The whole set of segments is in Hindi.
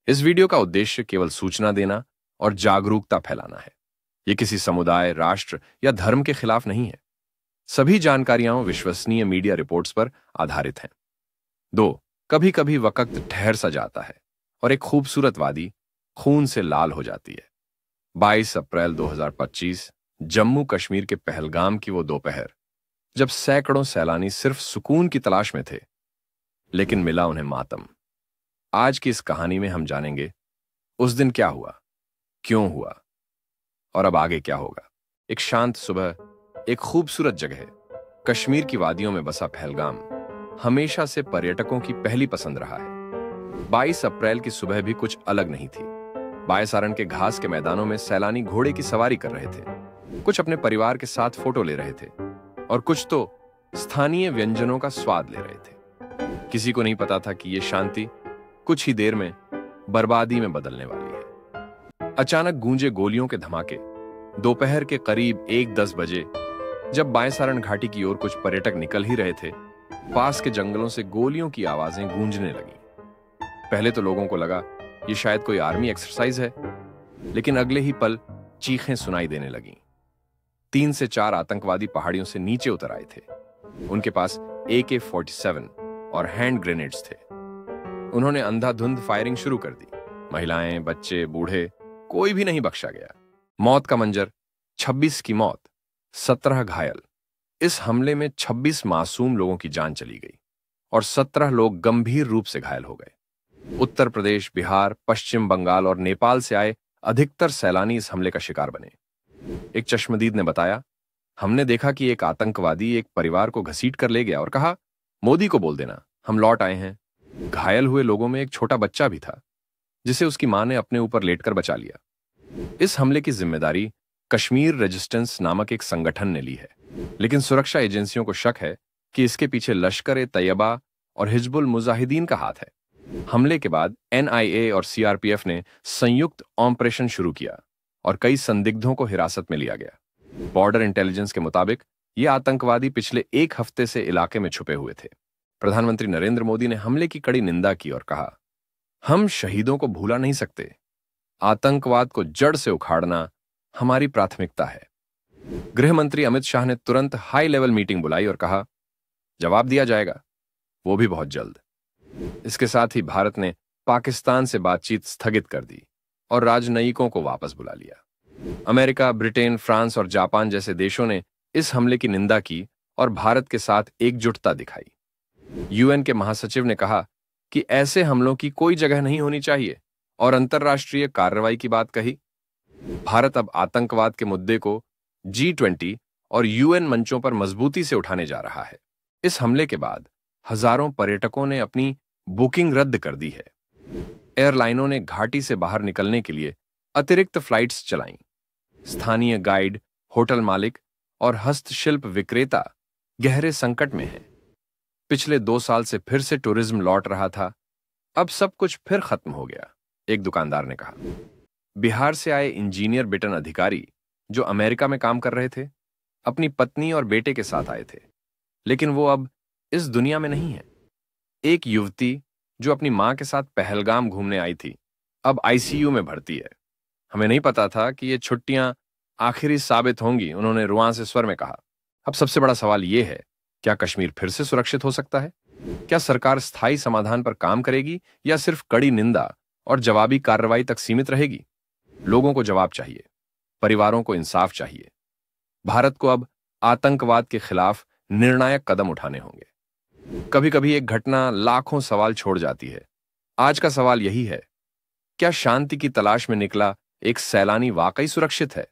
इस वीडियो का उद्देश्य केवल सूचना देना और जागरूकता फैलाना है। ये किसी समुदाय, राष्ट्र या धर्म के खिलाफ नहीं है। सभी जानकारियां विश्वसनीय मीडिया रिपोर्ट्स पर आधारित हैं। 2. कभी कभी वक्त ठहर सा जाता है और एक खूबसूरत वादी खून से लाल हो जाती है। 22 अप्रैल 2025 जम्मू कश्मीर के पहलगाम की वो दोपहर, जब सैकड़ों सैलानी सिर्फ सुकून की तलाश में थे, लेकिन मिला उन्हें मातम। आज की इस कहानी में हम जानेंगे उस दिन क्या हुआ, क्यों हुआ और अब आगे क्या होगा। एक शांत सुबह, एक खूबसूरत जगह, कश्मीर की वादियों में बसा पहलगाम हमेशा से पर्यटकों की पहली पसंद रहा है। 22 अप्रैल की सुबह भी कुछ अलग नहीं थी। बायसारण के घास के मैदानों में सैलानी घोड़े की सवारी कर रहे थे, कुछ अपने परिवार के साथ फोटो ले रहे थे और कुछ तो स्थानीय व्यंजनों का स्वाद ले रहे थे। किसी को नहीं पता था कि यह शांति कुछ ही देर में बर्बादी में बदलने वाली है। अचानक गूंजे गोलियों के धमाके। दोपहर के करीब 1:10 बजे, जब बायसारण घाटी की ओर कुछ पर्यटक निकल ही रहे थे, पास के जंगलों से गोलियों की आवाजें गूंजने लगी। पहले तो लोगों को लगा ये शायद कोई आर्मी एक्सरसाइज है, लेकिन अगले ही पल चीखें सुनाई देने लगीं। 3 से 4 आतंकवादी पहाड़ियों से नीचे उतर आए थे। उनके पास AK-47 और हैंड ग्रेनेड्स थे। उन्होंने अंधाधुंध फायरिंग शुरू कर दी। महिलाएं, बच्चे, बूढ़े, कोई भी नहीं बख्शा गया। मौत का मंजर, 26 की मौत, 17 घायल। इस हमले में 26 मासूम लोगों की जान चली गई और 17 लोग गंभीर रूप से घायल हो गए। उत्तर प्रदेश, बिहार, पश्चिम बंगाल और नेपाल से आए अधिकतर सैलानी इस हमले का शिकार बने। एक चश्मदीद ने बताया, हमने देखा कि एक आतंकवादी एक परिवार को घसीट कर ले गया और कहा, मोदी को बोल देना, हम लौट आए हैं। घायल हुए लोगों में एक छोटा बच्चा भी था, जिसे उसकी मां ने अपने ऊपर लेटकर बचा लिया। इस हमले की जिम्मेदारी कश्मीर रेजिस्टेंस नामक एक संगठन ने ली है, लेकिन सुरक्षा एजेंसियों को शक है कि इसके पीछे लश्कर-ए-तैयबा और हिजबुल मुजाहिदीन का हाथ है। हमले के बाद NIA और CRPF ने संयुक्त ऑपरेशन शुरू किया और कई संदिग्धों को हिरासत में लिया गया। बॉर्डर इंटेलिजेंस के मुताबिक ये आतंकवादी पिछले 1 हफ्ते से इलाके में छुपे हुए थे। प्रधानमंत्री नरेंद्र मोदी ने हमले की कड़ी निंदा की और कहा, हम शहीदों को भूला नहीं सकते। आतंकवाद को जड़ से उखाड़ना हमारी प्राथमिकता है। गृह मंत्री अमित शाह ने तुरंत हाई लेवल मीटिंग बुलाई और कहा, जवाब दिया जाएगा, वो भी बहुत जल्द। इसके साथ ही भारत ने पाकिस्तान से बातचीत स्थगित कर दी और राजनयिकों को वापस बुला लिया। अमेरिका, ब्रिटेन, फ्रांस और जापान जैसे देशों ने इस हमले की निंदा की और भारत के साथ एकजुटता दिखाई। UN के महासचिव ने कहा कि ऐसे हमलों की कोई जगह नहीं होनी चाहिए और अंतर्राष्ट्रीय कार्रवाई की बात कही। भारत अब आतंकवाद के मुद्दे को G20 और UN मंचों पर मजबूती से उठाने जा रहा है। इस हमले के बाद हजारों पर्यटकों ने अपनी बुकिंग रद्द कर दी है। एयरलाइनों ने घाटी से बाहर निकलने के लिए अतिरिक्त फ्लाइट्स चलाईं। स्थानीय गाइड, होटल मालिक और हस्तशिल्प विक्रेता गहरे संकट में हैं। पिछले 2 साल से फिर से टूरिज्म लौट रहा था, अब सब कुछ फिर खत्म हो गया, एक दुकानदार ने कहा। बिहार से आए इंजीनियर बिटन अधिकारी, जो अमेरिका में काम कर रहे थे, अपनी पत्नी और बेटे के साथ आए थे, लेकिन वो अब इस दुनिया में नहीं है। एक युवती जो अपनी मां के साथ पहलगाम घूमने आई थी, अब ICU में भर्ती है। हमें नहीं पता था कि ये छुट्टियां आखिरी साबित होंगी, उन्होंने रुआंसे स्वर में कहा। अब सबसे बड़ा सवाल यह है, क्या कश्मीर फिर से सुरक्षित हो सकता है? क्या सरकार स्थायी समाधान पर काम करेगी या सिर्फ कड़ी निंदा और जवाबी कार्रवाई तक सीमित रहेगी? लोगों को जवाब चाहिए, परिवारों को इंसाफ चाहिए। भारत को अब आतंकवाद के खिलाफ निर्णायक कदम उठाने होंगे। कभी कभी एक घटना लाखों सवाल छोड़ जाती है। आज का सवाल यही है, क्या शांति की तलाश में निकला एक सैलानी वाकई सुरक्षित है?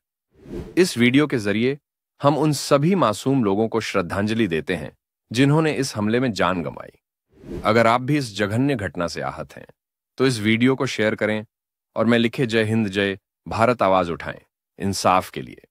इस वीडियो के जरिए हम उन सभी मासूम लोगों को श्रद्धांजलि देते हैं जिन्होंने इस हमले में जान गंवाई। अगर आप भी इस जघन्य घटना से आहत हैं, तो इस वीडियो को शेयर करें और मैं लिखे जय हिंद, जय भारत आवाज उठाएं इंसाफ के लिए।